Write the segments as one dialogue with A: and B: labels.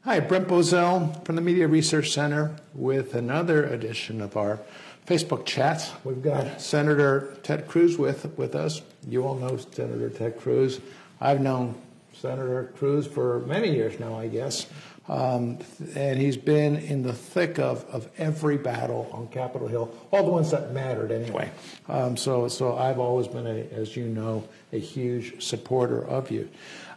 A: Hi, Brent Bozell from the Media Research Center with another edition of our Facebook chat. We've got Senator Ted Cruz with us. You all know Senator Ted Cruz. I've known Senator Cruz for many years now, I guess. And he's been in the thick of every battle on Capitol Hill, all the ones that mattered anyway. So I've always been, as you know, a huge supporter of you.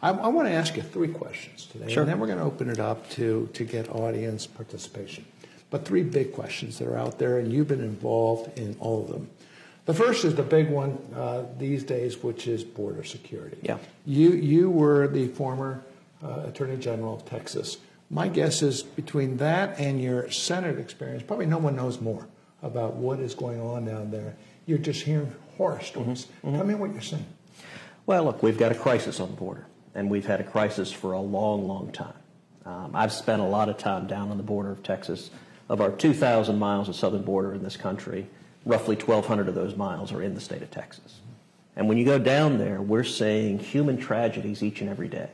A: I want to ask you 3 questions today,
B: Sure.
A: And then we're going to open it up to get audience participation. But 3 big questions that are out there, and you've been involved in all of them. The first is the big one these days, which is border security.
B: Yeah.
A: You were the former Attorney General of Texas. My guess is between that and your Senate experience, probably no one knows more about what is going on down there. You're just hearing horror stories. Tell me what you're saying.
B: Well, look, we've got a crisis on the border, and we've had a crisis for a long, long time. I've spent a lot of time down on the border of Texas. Of our 2,000 miles of southern border in this country, roughly 1,200 of those miles are in the state of Texas. And when you go down there, we're seeing human tragedies each and every day.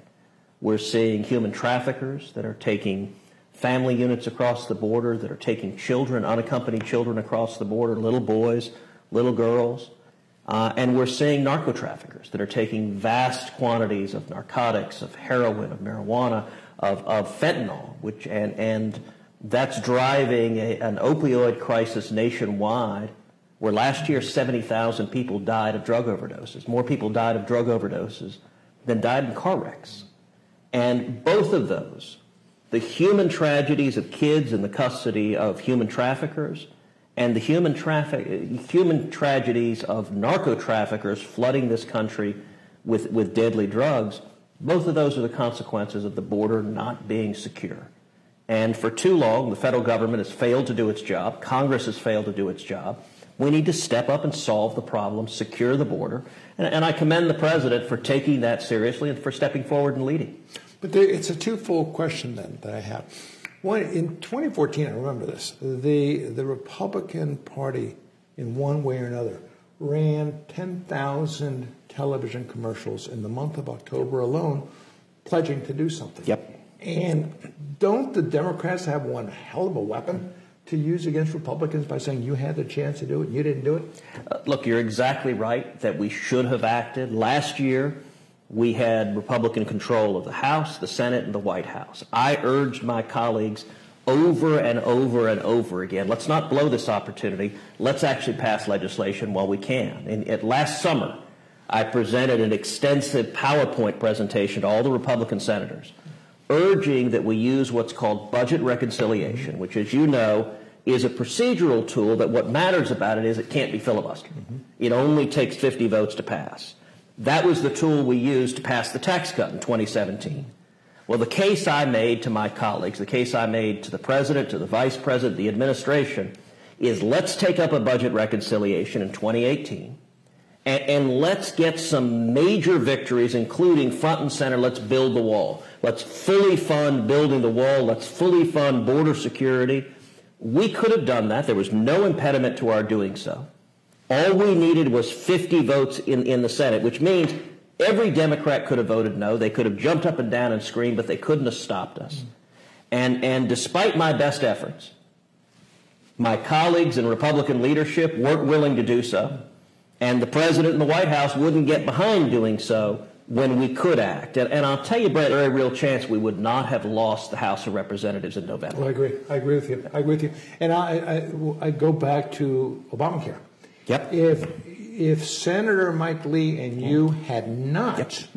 B: We're seeing human traffickers that are taking family units across the border, that are taking children, unaccompanied children across the border, little boys, little girls. And we're seeing narco traffickers that are taking vast quantities of narcotics, of heroin, of marijuana, of fentanyl, and that's driving an opioid crisis nationwide, where last year 70,000 people died of drug overdoses. More people died of drug overdoses than died in car wrecks. And both of those, the human tragedies of kids in the custody of human traffickers and the human tragedies of narco traffickers flooding this country with deadly drugs, both of those are the consequences of the border not being secure. And for too long, the federal government has failed to do its job. Congress has failed to do its job. We need to step up and solve the problem, secure the border. And I commend the president for taking that seriously and for stepping forward and leading.
A: But it's a twofold question then that I have. One, in 2014, I remember this, the Republican Party, in one way or another, ran 10,000 television commercials in the month of October alone, pledging to do something.
B: Yep.
A: And don't the Democrats have one hell of a weapon to use against Republicans by saying you had the chance to do it and you didn't do it?
B: Look, you're exactly right that we should have acted. Last year, we had Republican control of the House, the Senate, and the White House. I urged my colleagues over and over and over again, let's not blow this opportunity. Let's actually pass legislation while we can. And last summer, I presented an extensive PowerPoint presentation to all the Republican senators, urging that we use what's called budget reconciliation, which, as you know, is a procedural tool that what matters about it is it can't be filibustered. It only takes 50 votes to pass. That was the tool we used to pass the tax cut in 2017. Well, the case I made to my colleagues, the case I made to the president, to the vice president, the administration, is let's take up a budget reconciliation in 2018 and let's get some major victories, including front and center, let's build the wall. Let's fully fund building the wall. Let's fully fund border security. We could have done that. There was no impediment to our doing so. All we needed was 50 votes in the Senate, which means every Democrat could have voted no. They could have jumped up and down and screamed, but they couldn't have stopped us. And despite my best efforts, my colleagues in Republican leadership weren't willing to do so. And the president and the White House wouldn't get behind doing so when we could act. And I'll tell you, Brett, there's a real chance we would not have lost the House of Representatives in November.
A: Well, I agree. I agree with you. I agree with you. And I go back to Obamacare.
B: Yep.
A: If Senator Mike Lee and you had not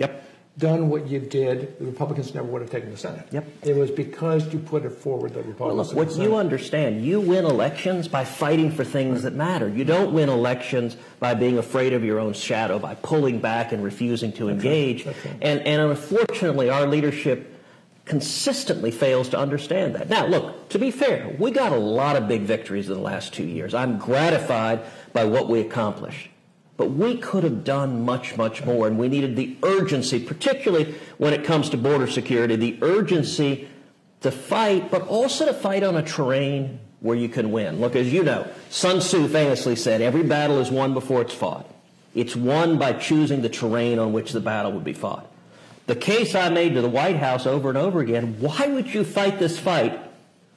A: done what you did, the Republicans never would have taken the Senate.
B: Yep.
A: It was because you put it forward that Republicans.
B: Well, look, what you understand, you win elections by fighting for things that matter. You don't win elections by being afraid of your own shadow, by pulling back and refusing to engage. And unfortunately, our leadership consistently fails to understand that. Now, look, to be fair, we got a lot of big victories in the last 2 years. I'm gratified by what we accomplished. But we could have done much, much more, and we needed the urgency, particularly when it comes to border security, the urgency to fight, but also to fight on a terrain where you can win. Look, as you know, Sun Tzu famously said, every battle is won before it's fought. It's won by choosing the terrain on which the battle would be fought. The case I made to the White House over and over again, why would you fight this fight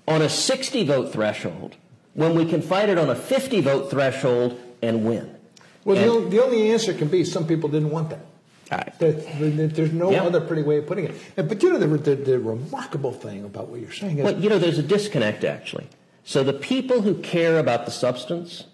B: on a 60-vote threshold when we can fight it on a 50-vote threshold and win?
A: Well, the only answer can be some people didn't want that. There's no other pretty way of putting it. But you know, the remarkable thing about what you're saying is...
B: Well, you know, there's a disconnect, actually. So the people who care about the substance,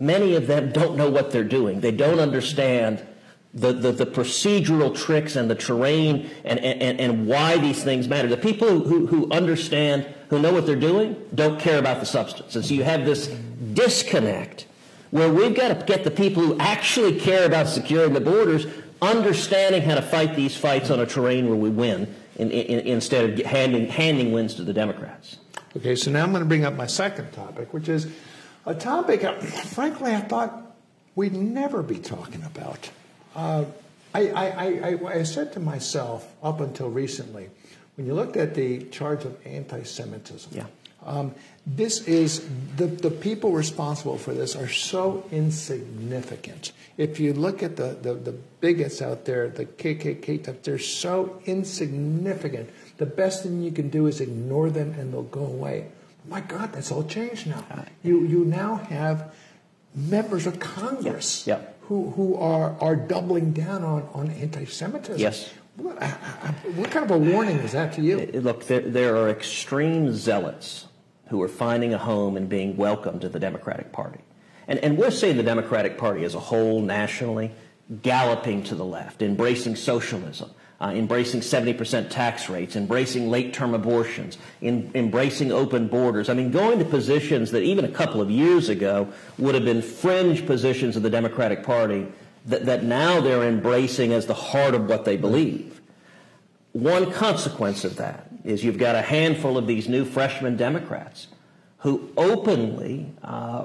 B: many of them don't know what they're doing. They don't understand the procedural tricks and the terrain and why these things matter. The people who understand, who know what they're doing, don't care about the substance. And so you have this disconnect where we've got to get the people who actually care about securing the borders understanding how to fight these fights on a terrain where we win instead of handing wins to the Democrats.
A: Okay, so now I'm going to bring up my second topic, which is a topic, frankly, I thought we'd never be talking about. I said to myself up until recently, when you looked at the charge of anti-Semitism, this is the people responsible for this are so insignificant. If you look at the bigots out there, the KKK, they're so insignificant. The best thing you can do is ignore them and they'll go away. My God, that's all changed now. You now have members of Congress who are doubling down on anti-Semitism.
B: Yes.
A: What kind of a warning is that to you?
B: Look, there are extreme zealots who are finding a home and being welcomed to the Democratic Party. And we're seeing the Democratic Party as a whole nationally galloping to the left, embracing socialism, embracing 70% tax rates, embracing late-term abortions, embracing open borders. I mean, going to positions that even a couple of years ago would have been fringe positions of the Democratic Party that now they're embracing as the heart of what they believe. One consequence of that is you've got a handful of these new freshman Democrats who openly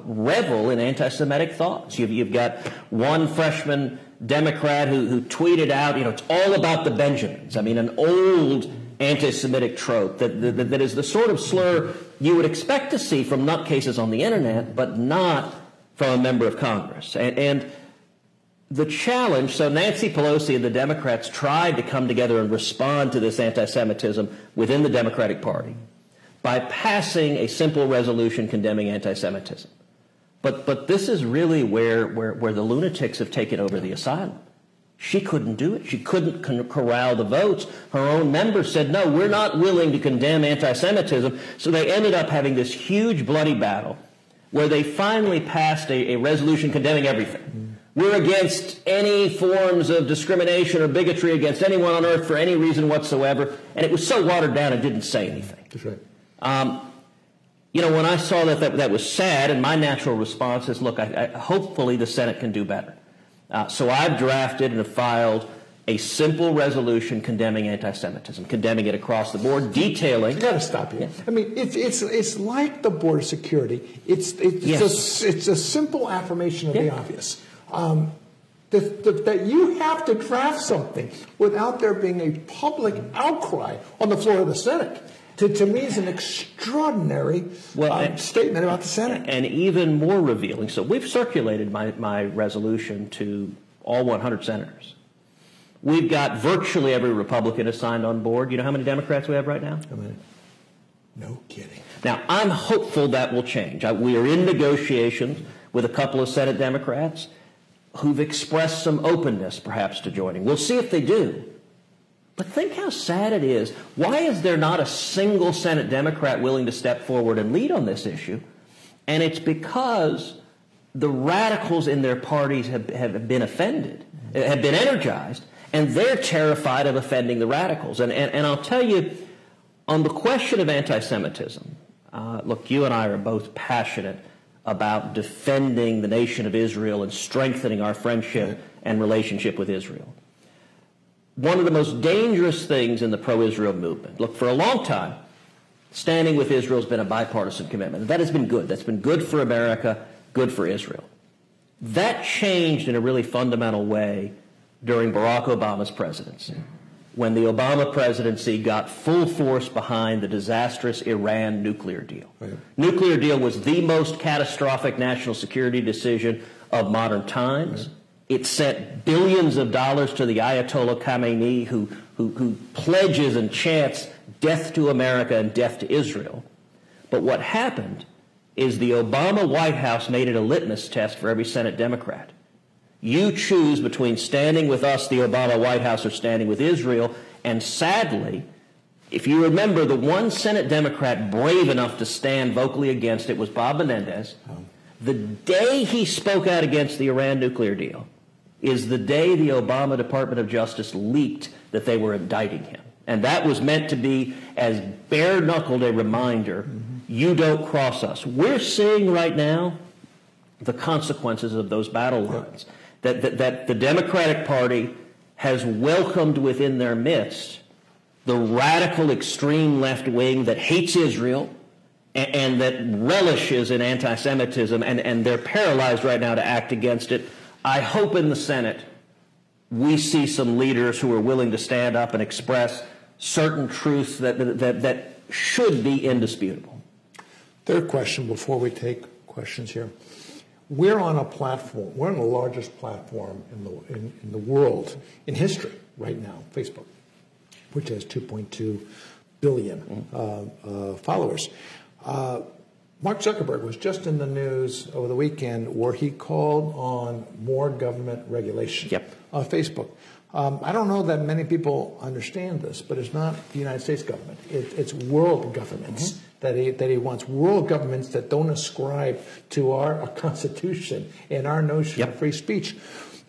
B: revel in anti-Semitic thoughts. You've got one freshman Democrat who tweeted out, you know, it's all about the Benjamins. I mean, an old anti-Semitic trope that is the sort of slur you would expect to see from nutcases on the internet, but not from a member of Congress. And the challenge, so Nancy Pelosi and the Democrats tried to come together and respond to this anti-Semitism within the Democratic Party by passing a simple resolution condemning anti-Semitism. But this is really where the lunatics have taken over the asylum. She couldn't do it. She couldn't corral the votes. Her own members said, no, we're not willing to condemn anti-Semitism. So they ended up having this huge bloody battle where they finally passed a resolution condemning everything. We're against any forms of discrimination or bigotry against anyone on earth for any reason whatsoever. And it was so watered down it didn't say anything.
A: That's right.
B: You know, when I saw that was sad, and my natural response is, look, hopefully the Senate can do better. So I've drafted and have filed a simple resolution condemning anti-Semitism, condemning it across the board, detailing.
A: I got to stop you. I mean, it's like the border security. It's a simple affirmation of the obvious. That you have to draft something without there being a public outcry on the floor of the Senate. To me, is an extraordinary statement about the Senate.
B: And even more revealing. So we've circulated my resolution to all 100 senators. We've got virtually every Republican assigned on board. You know how many Democrats we have right now?
A: How many? No kidding.
B: Now, I'm hopeful that will change. We are in negotiations with a couple of Senate Democrats who've expressed some openness, perhaps, to joining. We'll see if they do. But think how sad it is. Why is there not a single Senate Democrat willing to step forward and lead on this issue? And it's because the radicals in their parties have been offended, have been energized, and they're terrified of offending the radicals. And I'll tell you, on the question of anti-Semitism, look, you and I are both passionate about defending the nation of Israel and strengthening our friendship and relationship with Israel. One of the most dangerous things in the pro-Israel movement, look, for a long time, standing with Israel has been a bipartisan commitment. That has been good. That's been good for America, good for Israel. That changed in a really fundamental way during Barack Obama's presidency, when the Obama presidency got full force behind the disastrous Iran nuclear deal. Right. Nuclear deal was the most catastrophic national security decision of modern times. Right. It sent billions of dollars to the Ayatollah Khamenei, who pledges and chants death to America and death to Israel. But what happened is the Obama White House made it a litmus test for every Senate Democrat. You choose between standing with us, the Obama White House, or standing with Israel. And sadly, if you remember, the one Senate Democrat brave enough to stand vocally against it was Bob Menendez. The day he spoke out against the Iran nuclear deal is the day the Obama Department of Justice leaked that they were indicting him. And that was meant to be as bare-knuckled a reminder, you don't cross us. We're seeing right now the consequences of those battle lines, that the Democratic Party has welcomed within their midst the radical extreme left wing that hates Israel and that relishes in anti-Semitism, and they're paralyzed right now to act against it. I hope in the Senate we see some leaders who are willing to stand up and express certain truths that should be indisputable.
A: Third question before we take questions here. We're on a platform, we're on the largest platform in the world, in history right now, Facebook, which has 2.2 billion followers. Mark Zuckerberg was just in the news over the weekend where he called on more government regulation on Facebook. I don't know that many people understand this, but it's not the United States government. It's world governments that he wants. World governments that don't ascribe to our Constitution and our notion of free speech.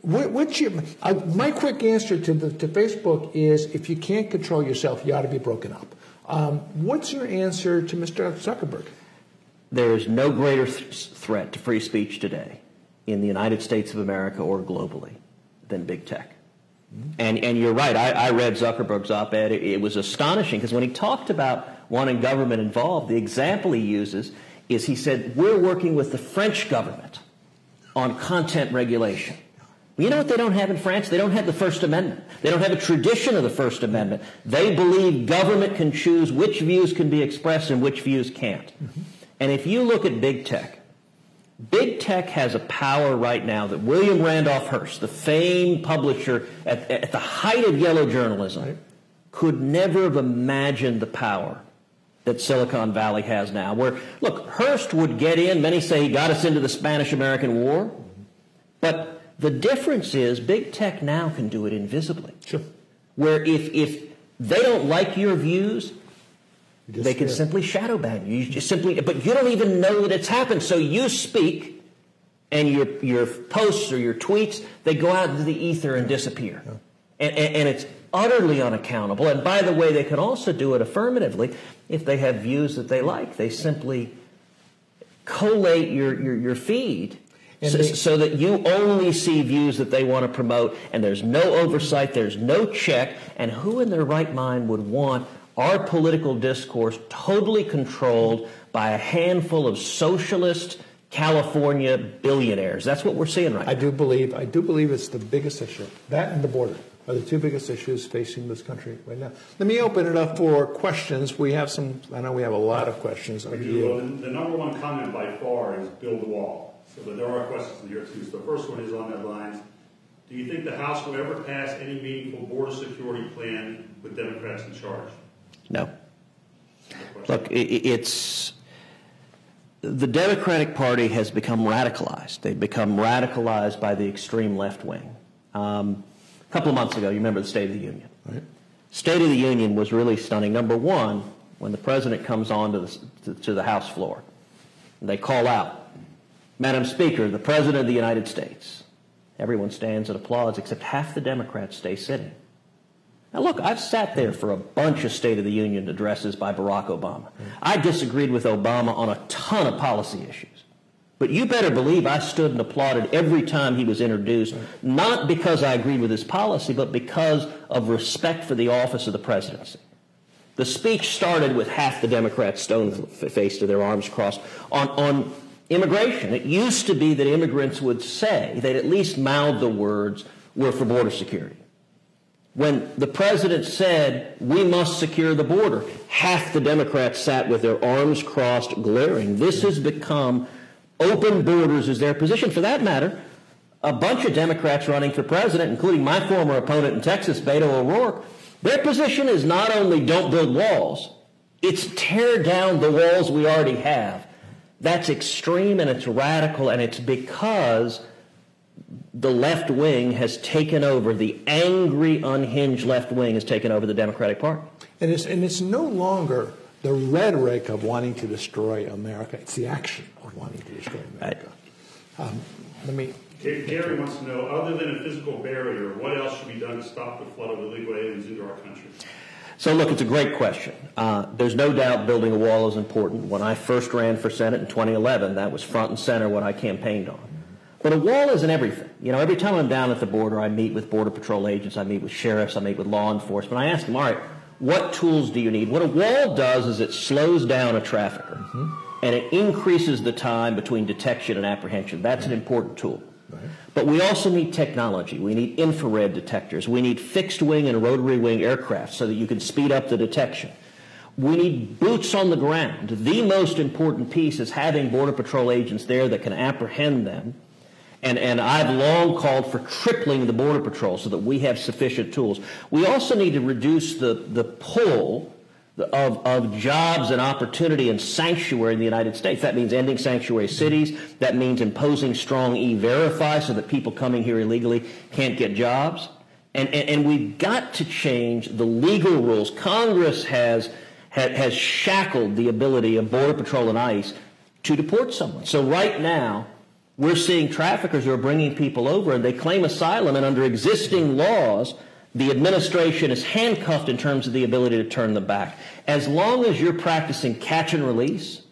A: My quick answer to Facebook is, if you can't control yourself, you ought to be broken up. What's your answer to Mr. Zuckerberg?
B: There is no greater threat to free speech today in the United States of America or globally than big tech. And you're right. I read Zuckerberg's op-ed. It was astonishing because when he talked about wanting government involved, the example he uses is he said, we're working with the French government on content regulation. Well, you know what they don't have in France? They don't have the First Amendment. They don't have a tradition of the First Amendment. They believe government can choose which views can be expressed and which views can't. And if you look at big tech has a power right now that William Randolph Hearst, the famed publisher at the height of yellow journalism, could never have imagined the power that Silicon Valley has now. Where, look, Hearst would get in, many say he got us into the Spanish-American War, but the difference is big tech now can do it invisibly.
A: Sure.
B: Where if they don't like your views, they can simply shadow ban you. But you don't even know that it's happened. So you speak, and your posts or your tweets, they go out into the ether and disappear. And it's utterly unaccountable. And by the way, they can also do it affirmatively if they have views that they like. They simply collate your feed so that you only see views that they want to promote, and there's no oversight, there's no check. And who in their right mind would want our political discourse totally controlled by a handful of socialist California billionaires? That's what we're seeing right now.
A: I do believe it's the biggest issue. That and the border are the two biggest issues facing this country right now. Let me open it up for questions. I know we have a lot of questions.
C: Well, the number one comment by far is build the wall. So but there are questions in here too. So the first one is on that lines. Do you think the House will ever pass any meaningful border security plan with Democrats in charge?
B: No. Look, it's the Democratic Party has become radicalized. They've become radicalized by the extreme left wing. A couple of months ago, you remember the State of the Union. Right. State of the Union was really stunning. Number one, when the president comes on to the House floor, they call out, Madam Speaker, the President of the United States. Everyone stands and applauds, except half the Democrats stay sitting. Now, look, I've sat there for a bunch of State of the Union addresses by Barack Obama. I disagreed with Obama on a ton of policy issues. But you better believe I stood and applauded every time he was introduced, not because I agreed with his policy, but because of respect for the office of the presidency. The speech started with half the Democrats stone-faced with their arms crossed. On immigration, it used to be that immigrants would say, they'd at least mouth the words, we're for border security. When the president said, we must secure the border, half the Democrats sat with their arms crossed, glaring. This has become, open borders is their position. For that matter, a bunch of Democrats running for president, including my former opponent in Texas, Beto O'Rourke, their position is not only don't build walls, it's tear down the walls we already have. That's extreme and it's radical, and it's because the left wing has taken over, the angry, unhinged left wing has taken over the Democratic Party.
A: And it's no longer the rhetoric of wanting to destroy America. It's the action of wanting to destroy America.
C: Gary wants to know, other than a physical barrier, what else should be done to stop the flood of illegal aliens into our country?
B: So look, it's a great question. There's no doubt building a wall is important. When I first ran for Senate in 2011, that was front and center what I campaigned on. But a wall isn't everything. You know, every time I'm down at the border, I meet with Border Patrol agents, I meet with sheriffs, I meet with law enforcement. I ask them, all right, what tools do you need? What a wall does is it slows down a trafficker, and it increases the time between detection and apprehension. That's an important tool. But we also need technology. We need infrared detectors. We need fixed wing and rotary wing aircraft so that you can speed up the detection. We need boots on the ground. The most important piece is having Border Patrol agents there that can apprehend them. And I've long called for tripling the Border Patrol so that we have sufficient tools. We also need to reduce the pull of jobs and opportunity and sanctuary in the United States. That means ending sanctuary cities. That means imposing strong E-Verify so that people coming here illegally can't get jobs. And we've got to change the legal rules. Congress has shackled the ability of Border Patrol and ICE to deport someone. So right now, we're seeing traffickers who are bringing people over and they claim asylum, and under existing laws, the administration is handcuffed in terms of the ability to turn them back. As long as you're practicing catch and release,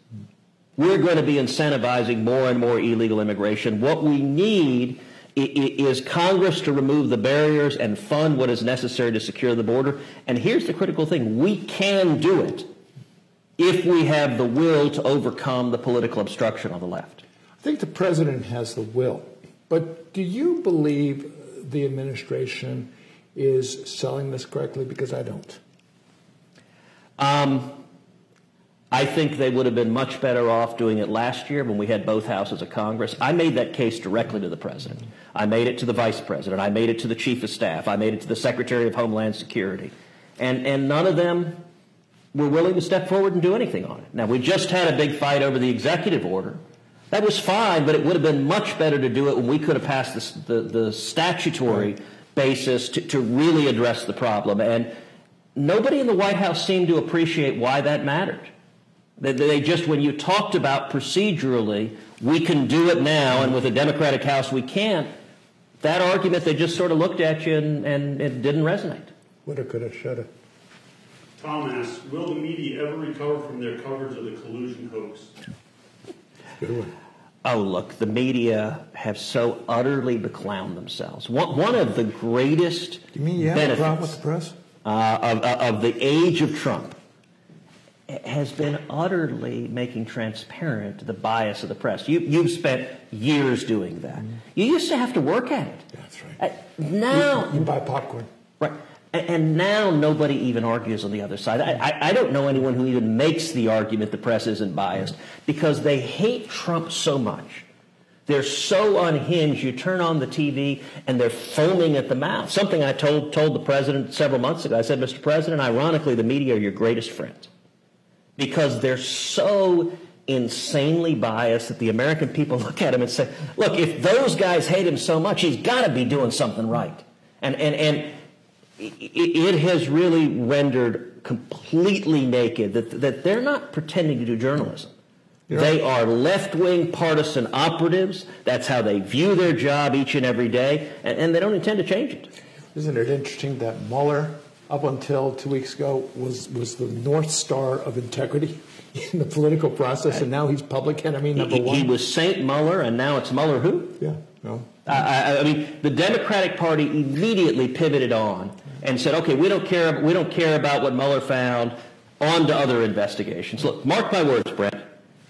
B: we're going to be incentivizing more and more illegal immigration. What we need is Congress to remove the barriers and fund what is necessary to secure the border. And here's the critical thing. We can do it if we have the will to overcome the political obstruction on the left.
A: I think the president has the will. But do you believe the administration is selling this correctly? Because I don't.
B: I think they would have been much better off doing it last year when we had both houses of Congress. I made that case directly to the president. I made it to the vice president. I made it to the chief of staff. I made it to the Secretary of Homeland Security. And none of them were willing to step forward and do anything on it. Now, we just had a big fight over the executive order. That was fine, but it would have been much better to do it when we could have passed the statutory basis to really address the problem. And nobody in the White House seemed to appreciate why that mattered. They just, when you talked about procedurally, we can do it now, and with a Democratic House we can't, that argument, they just sort of looked at you and it didn't resonate.
A: Woulda, coulda, shoulda.
C: Tom asks, will the media ever recover from their coverage of the collusion hoax?
A: Good one.
B: Oh, look, the media have so utterly beclowned themselves. One of the greatest
A: You mean you have a problem with the press?
B: Of the age of Trump has been utterly making transparent the bias of the press. You've spent years doing that. You used to have to work at it.
A: That's right.
B: Now
A: you buy popcorn.
B: Right. And now nobody even argues on the other side. I don't know anyone who even makes the argument the press isn't biased, because they hate Trump so much. They're so unhinged. You turn on the TV and they're foaming at the mouth. Something I told the president several months ago. I said, Mr. President, ironically, the media are your greatest friends, because they're so insanely biased that the American people look at him and say, look, if those guys hate him so much, he's got to be doing something right. And it has really rendered completely naked that they're not pretending to do journalism. Yeah. They are left-wing partisan operatives. That's how they view their job each and every day, and they don't intend to change it.
A: Isn't it interesting that Mueller, up until 2 weeks ago, was the North Star of integrity in the political process, and now he's public enemy number one?
B: He was Saint Mueller, and now it's Mueller who?
A: Yeah, no.
B: I mean, the Democratic Party immediately pivoted on and said, okay, we don't care about what Mueller found, on to other investigations. Look, mark my words, Brent,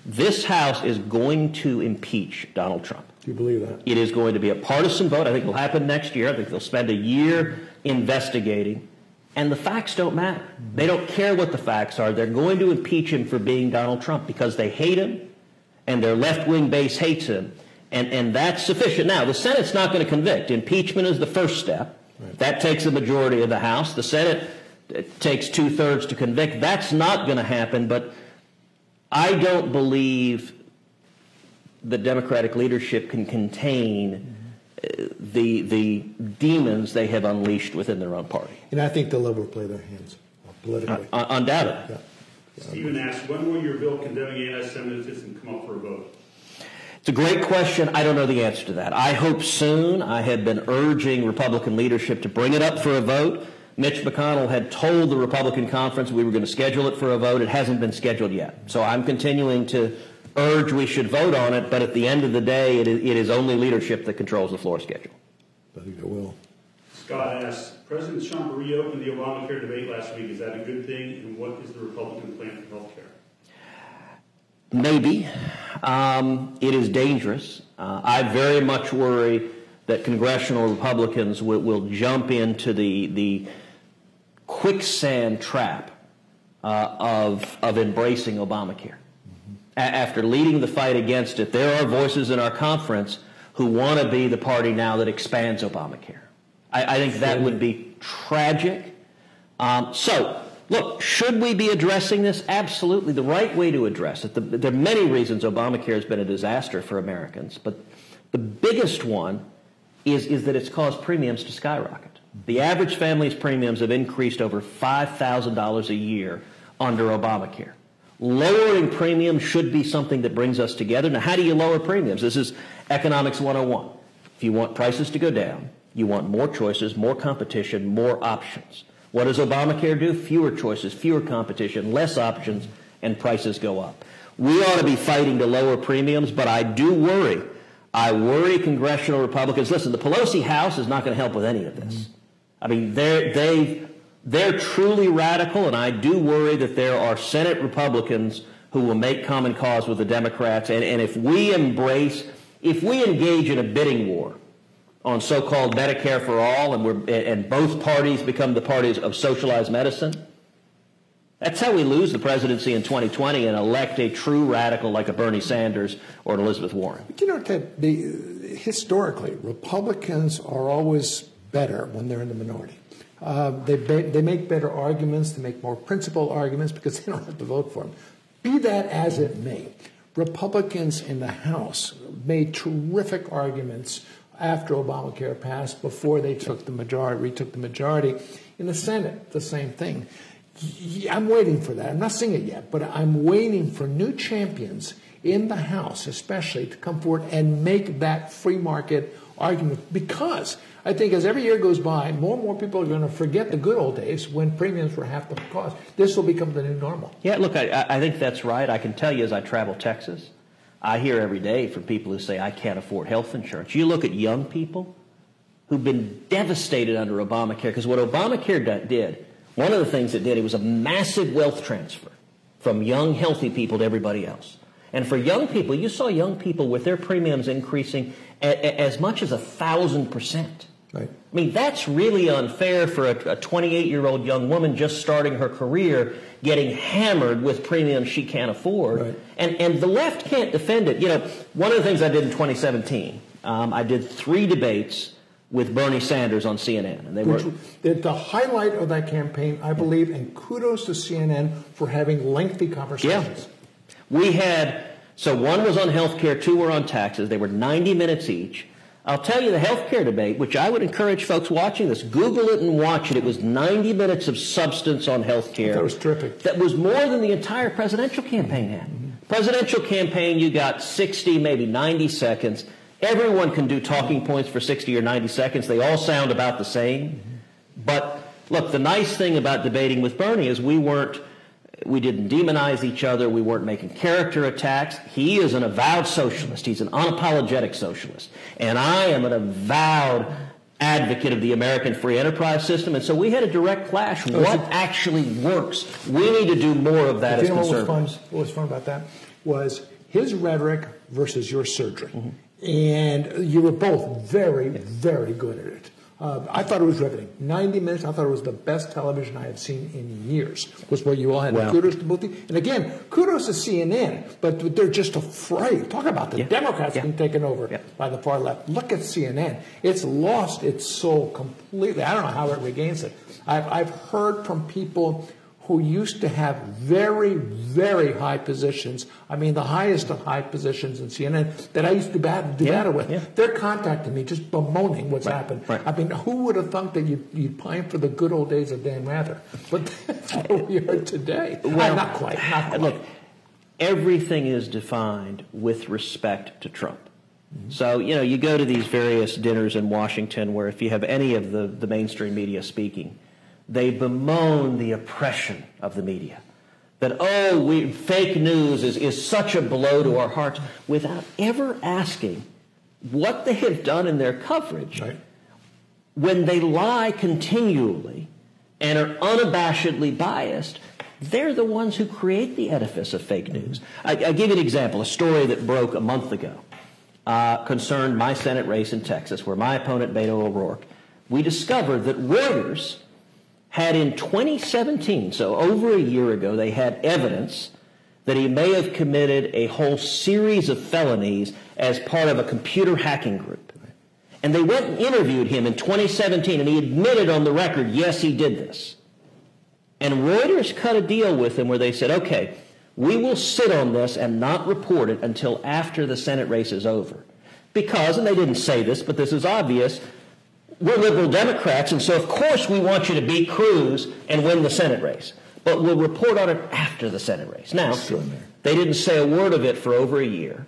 B: this House is going to impeach Donald Trump.
A: Do you believe that?
B: It is going to be a partisan vote. I think it'll happen next year. I think they'll spend a year investigating, and the facts don't matter. They don't care what the facts are. They're going to impeach him for being Donald Trump because they hate him, and their left-wing base hates him. And that's sufficient. Now, the Senate's not going to convict. Impeachment is the first step. Right. That takes a majority of the House. The Senate takes 2/3 to convict. That's not going to happen, but I don't believe the Democratic leadership can contain the demons they have unleashed within their own party.
A: And I think they'll overplay their hands politically.
B: Undoubtedly.
C: Yeah. Stephen asks, when will your bill condemning anti-Semitism come up for a vote?
B: It's a great question. I don't know the answer to that. I hope soon. I have been urging Republican leadership to bring it up for a vote. Mitch McConnell had told the Republican conference we were going to schedule it for a vote. It hasn't been scheduled yet. So I'm continuing to urge we should vote on it, but at the end of the day, it is only leadership that controls the floor schedule.
A: I think it will.
C: Scott asks, President Trump reopened the Obamacare debate last week. Is that a good thing? And what is the Republican plan for health care?
B: Maybe. It is dangerous. I very much worry that congressional Republicans will jump into the quicksand trap of embracing Obamacare. After leading the fight against it, there are voices in our conference who want to be the party now that expands Obamacare. I think that would be tragic. So, look, should we be addressing this? Absolutely. The right way to address it. There are many reasons Obamacare has been a disaster for Americans, but the biggest one is that it's caused premiums to skyrocket. The average family's premiums have increased over $5,000 a year under Obamacare. Lowering premiums should be something that brings us together. Now, how do you lower premiums? This is Economics 101. If you want prices to go down, you want more choices, more competition, more options. What does Obamacare do? Fewer choices, fewer competition, less options, and prices go up. We ought to be fighting to lower premiums, but I do worry. I worry congressional Republicans. Listen, the Pelosi House is not going to help with any of this. I mean, they're truly radical, and I do worry that there are Senate Republicans who will make common cause with the Democrats. And if we engage in a bidding war on so-called Medicare for all, and both parties become the parties of socialized medicine, that's how we lose the presidency in 2020 and elect a true radical like a Bernie Sanders or an Elizabeth Warren.
A: But you know, Ted, historically, Republicans are always better when they're in the minority. They make better arguments, they make more principled arguments because they don't have to vote for them. Be that as it may, Republicans in the House made terrific arguments after Obamacare passed, before they retook the majority. In the Senate, the same thing. I'm waiting for that. I'm not seeing it yet, but I'm waiting for new champions in the House, especially, to come forward and make that free market argument, because I think as every year goes by, more and more people are going to forget the good old days when premiums were half the cost. This will become the new normal.
B: Yeah, look, I think that's right. I can tell you, as I travel Texas, I hear every day from people who say, I can't afford health insurance. You look at young people who've been devastated under Obamacare, because what Obamacare did, one of the things it did, it was a massive wealth transfer from young, healthy people to everybody else. And for young people, you saw young people with their premiums increasing as much as 1,000%.
A: Right.
B: I mean, that's really unfair for a 28-year-old young woman just starting her career, getting hammered with premiums she can't afford.
A: Right.
B: And the left can't defend it. You know, one of the things I did in 2017, I did 3 debates with Bernie Sanders on CNN. And they were
A: the highlight of that campaign, I believe, and kudos to CNN for having lengthy conversations.
B: Yeah. We had, so one was on health care, 2 were on taxes. They were 90 minutes each. I'll tell you, the health care debate, which I would encourage folks watching this, Google it and watch it. It was 90 minutes of substance on health care.
A: That was terrific.
B: That was more than the entire presidential campaign had. Presidential campaign, you got 60, maybe 90 seconds. Everyone can do talking points for 60 or 90 seconds. They all sound about the same. But look, the nice thing about debating with Bernie is we didn't demonize each other. We weren't making character attacks. He is an avowed socialist. He's an unapologetic socialist. And I am an avowed advocate of the American free enterprise system. And so we had a direct clash. What actually works? We need to do more of that as conservatives.
A: What was fun about that was his rhetoric versus your surgery. And you were both very, very good at it. I thought it was riveting. 90 minutes, I thought it was the best television I have seen in years, was what you all had. Wow. Kudos to both of you. And again, kudos to CNN, but they're just afraid. Talk about the Democrats being taken over by the far left. Look at CNN. It's lost its soul completely. I don't know how it regains it. I've heard from people who used to have very, very high positions, I mean the highest of high positions in CNN, that I used to do battle with. Yeah. They're contacting me just bemoaning what's happened. Right. I mean, who would have thought that you'd pine for the good old days of Dan Rather? But that's where we are today. Well, not quite.
B: Look, everything is defined with respect to Trump. Mm-hmm. So, you go to these various dinners in Washington where if you have any of the mainstream media speaking, they bemoan the oppression of the media. That, fake news is such a blow to our hearts, without ever asking what they have done in their coverage when they lie continually and are unabashedly biased. They're the ones who create the edifice of fake news. I'll give you an example. A story that broke a month ago concerned my Senate race in Texas, where my opponent, Beto O'Rourke, we discovered that Reuters had in 2017, so over a year ago, they had evidence that he may have committed a whole series of felonies as part of a computer hacking group. And they went and interviewed him in 2017, and he admitted on the record, yes, he did this. And Reuters cut a deal with him where they said, okay, we will sit on this and not report it until after the Senate race is over. Because, and they didn't say this, but this is obvious, we're liberal Democrats, and so of course we want you to beat Cruz and win the Senate race. But we'll report on it after the Senate race. Now, they didn't say a word of it for over a year.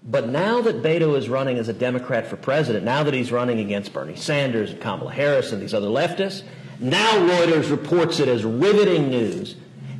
B: But now that Beto is running as a Democrat for president, now that he's running against Bernie Sanders and Kamala Harris and these other leftists, now Reuters reports it as riveting news.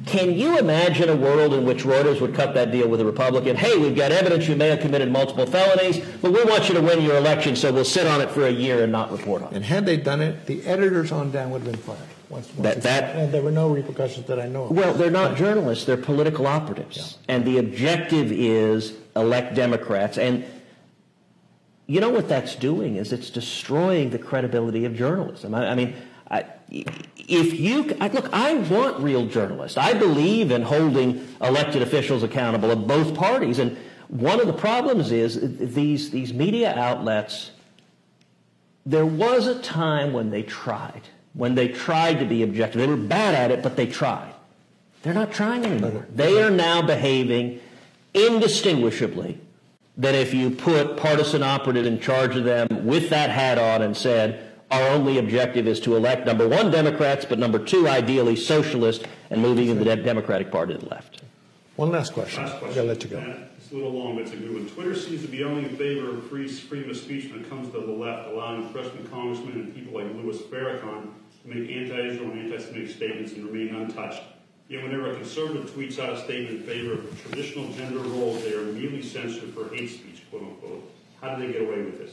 B: Can you imagine a world in which Reuters would cut that deal with a Republican? Hey, we've got evidence you may have committed multiple felonies, but we want you to win your election, so we'll sit on it for a year and not report on it.
A: And had they done it, the editors on down would have been fired. And there were no repercussions that I know of.
B: Well, they're not journalists. They're political operatives. Yeah. And the objective is elect Democrats. And you know what that's doing is it's destroying the credibility of journalism. Look, I want real journalists. I believe in holding elected officials accountable of both parties. And one of the problems is these media outlets, there was a time when they tried to be objective. They were bad at it, but they tried. They're not trying anymore. They are now behaving indistinguishably that if you put partisan operative in charge of them with that hat on and said, our only objective is to elect, number one, Democrats, but number two, ideally socialist, and moving in the Democratic Party to the left.
A: One last question. I've got to let you go.
C: It's a little long, but it's a good one. Twitter seems to be only in favor of freedom of speech when it comes to the left, allowing freshman congressmen and people like Louis Farrakhan to make anti-Israel and anti-Semitic statements and remain untouched. Yet whenever a conservative tweets out a statement in favor of traditional gender roles, they are immediately censored for hate speech, quote unquote. How do they get away with this?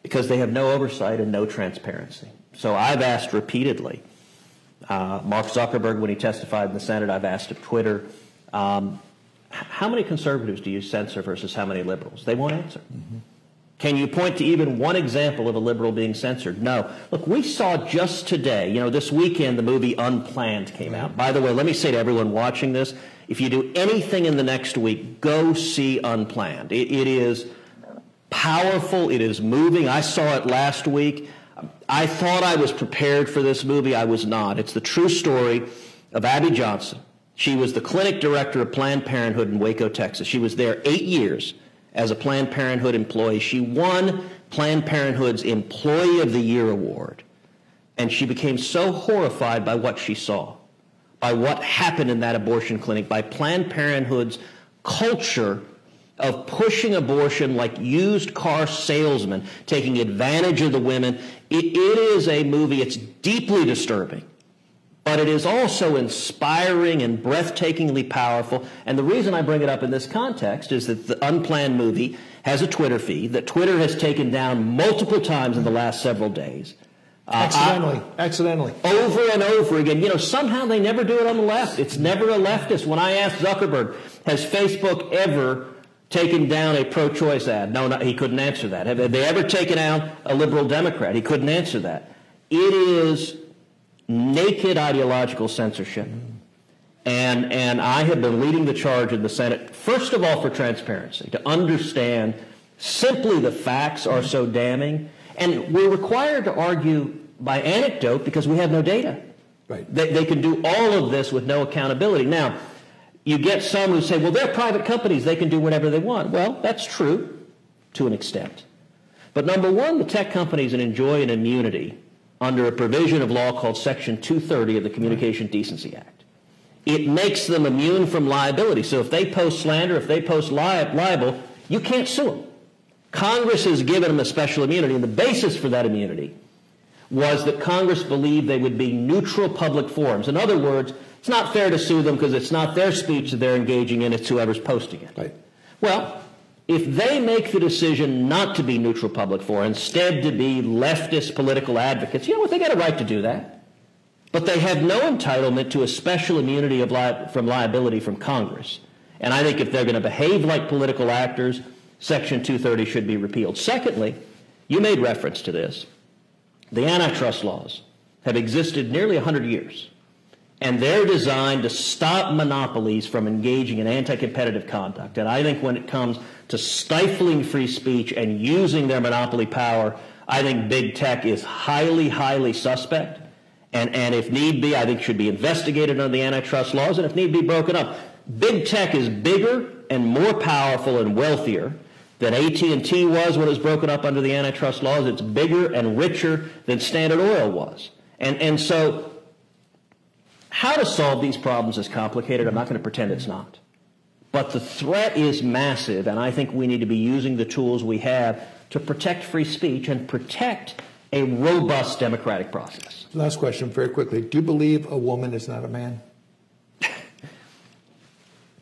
B: Because they have no oversight and no transparency. So I've asked repeatedly, Mark Zuckerberg, when he testified in the Senate, I've asked of Twitter, how many conservatives do you censor versus how many liberals? They won't answer. Mm-hmm. Can you point to even one example of a liberal being censored? No. Look, we saw just today, this weekend, the movie Unplanned came out. By the way, let me say to everyone watching this, if you do anything in the next week, go see Unplanned. It is powerful. It is moving. I saw it last week. I thought I was prepared for this movie. I was not. It's the true story of Abby Johnson. She was the clinic director of Planned Parenthood in Waco, Texas. She was there 8 years as a Planned Parenthood employee. She won Planned Parenthood's Employee of the Year award. And she became so horrified by what she saw, by what happened in that abortion clinic, by Planned Parenthood's culture of pushing abortion like used car salesmen, taking advantage of the women. It is a movie, it's deeply disturbing, but it is also inspiring and breathtakingly powerful. And the reason I bring it up in this context is that the Unplanned movie has a Twitter feed that Twitter has taken down multiple times in the last several days.
A: Accidentally.
B: Over and over again. Somehow they never do it on the left. It's never a leftist. When I asked Zuckerberg, has Facebook ever taken down a pro-choice ad? No, he couldn't answer that. Have they ever taken out a liberal Democrat? He couldn't answer that. It is naked ideological censorship. And I have been leading the charge in the Senate, first of all, for transparency, to understand simply the facts are so damning. And we're required to argue by anecdote because we have no data.
A: Right.
B: They can do all of this with no accountability. Now, you get some who say, well, they're private companies. They can do whatever they want. Well, that's true to an extent. But number one, the tech companies enjoy an immunity under a provision of law called Section 230 of the Communication Decency Act. It makes them immune from liability. So if they post slander, if they post libel, you can't sue them. Congress has given them a special immunity, and the basis for that immunity was that Congress believed they would be neutral public forums. In other words, it's not fair to sue them because it's not their speech that they're engaging in, it's whoever's posting it.
A: Right.
B: Well, if they make the decision not to be neutral public forums, instead to be leftist political advocates, you know what, they got a right to do that. But they have no entitlement to a special immunity from liability from Congress. And I think if they're going to behave like political actors, Section 230 should be repealed. Secondly, you made reference to this. The antitrust laws have existed nearly 100 years, and they're designed to stop monopolies from engaging in anti-competitive conduct. And I think when it comes to stifling free speech and using their monopoly power, I think big tech is highly, highly suspect. And if need be, I think should be investigated under the antitrust laws, and if need be, broken up. Big tech is bigger and more powerful and wealthier than AT&T was when it was broken up under the antitrust laws. It's bigger and richer than Standard Oil was. And so how to solve these problems is complicated. I'm not going to pretend it's not. But the threat is massive, and I think we need to be using the tools we have to protect free speech and protect a robust democratic process.
A: Last question, very quickly. Do you believe a woman is not a man?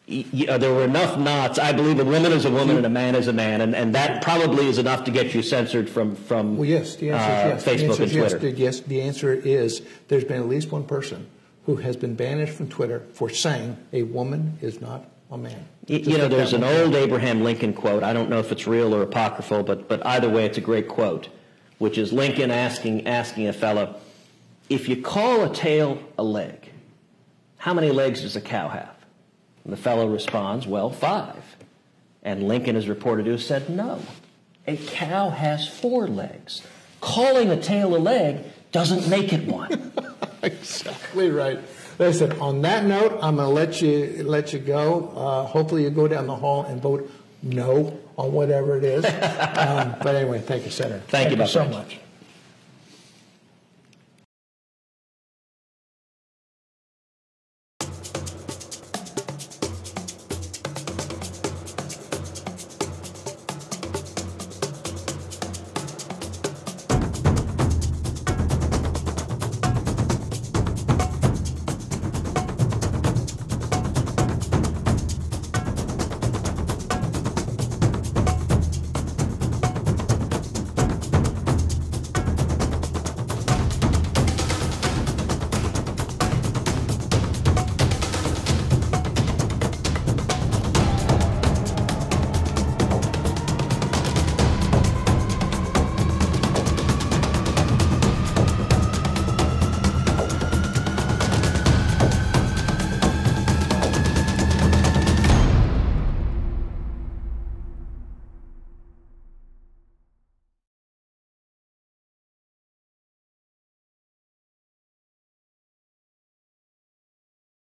B: There were enough nods. I believe a woman is a woman and a man is a man, and that probably is enough to get you censored from
A: well, yes, the answer is yes.
B: Facebook and Twitter.
A: Yes, the answer is there's been at least one person who has been banished from Twitter for saying a woman is not a man.
B: You know, there's an old Abraham Lincoln quote. I don't know if it's real or apocryphal, but either way, it's a great quote, which is Lincoln asking a fellow, if you call a tail a leg, how many legs does a cow have? And the fellow responds, well, 5. And Lincoln is reported to have said, no, a cow has 4 legs. Calling a tail a leg doesn't make it one.
A: Exactly right. Listen, on that note, I'm going to let you go. Hopefully you go down the hall and vote no on whatever it is. But anyway, thank you, Senator.
B: Thank you
A: so much.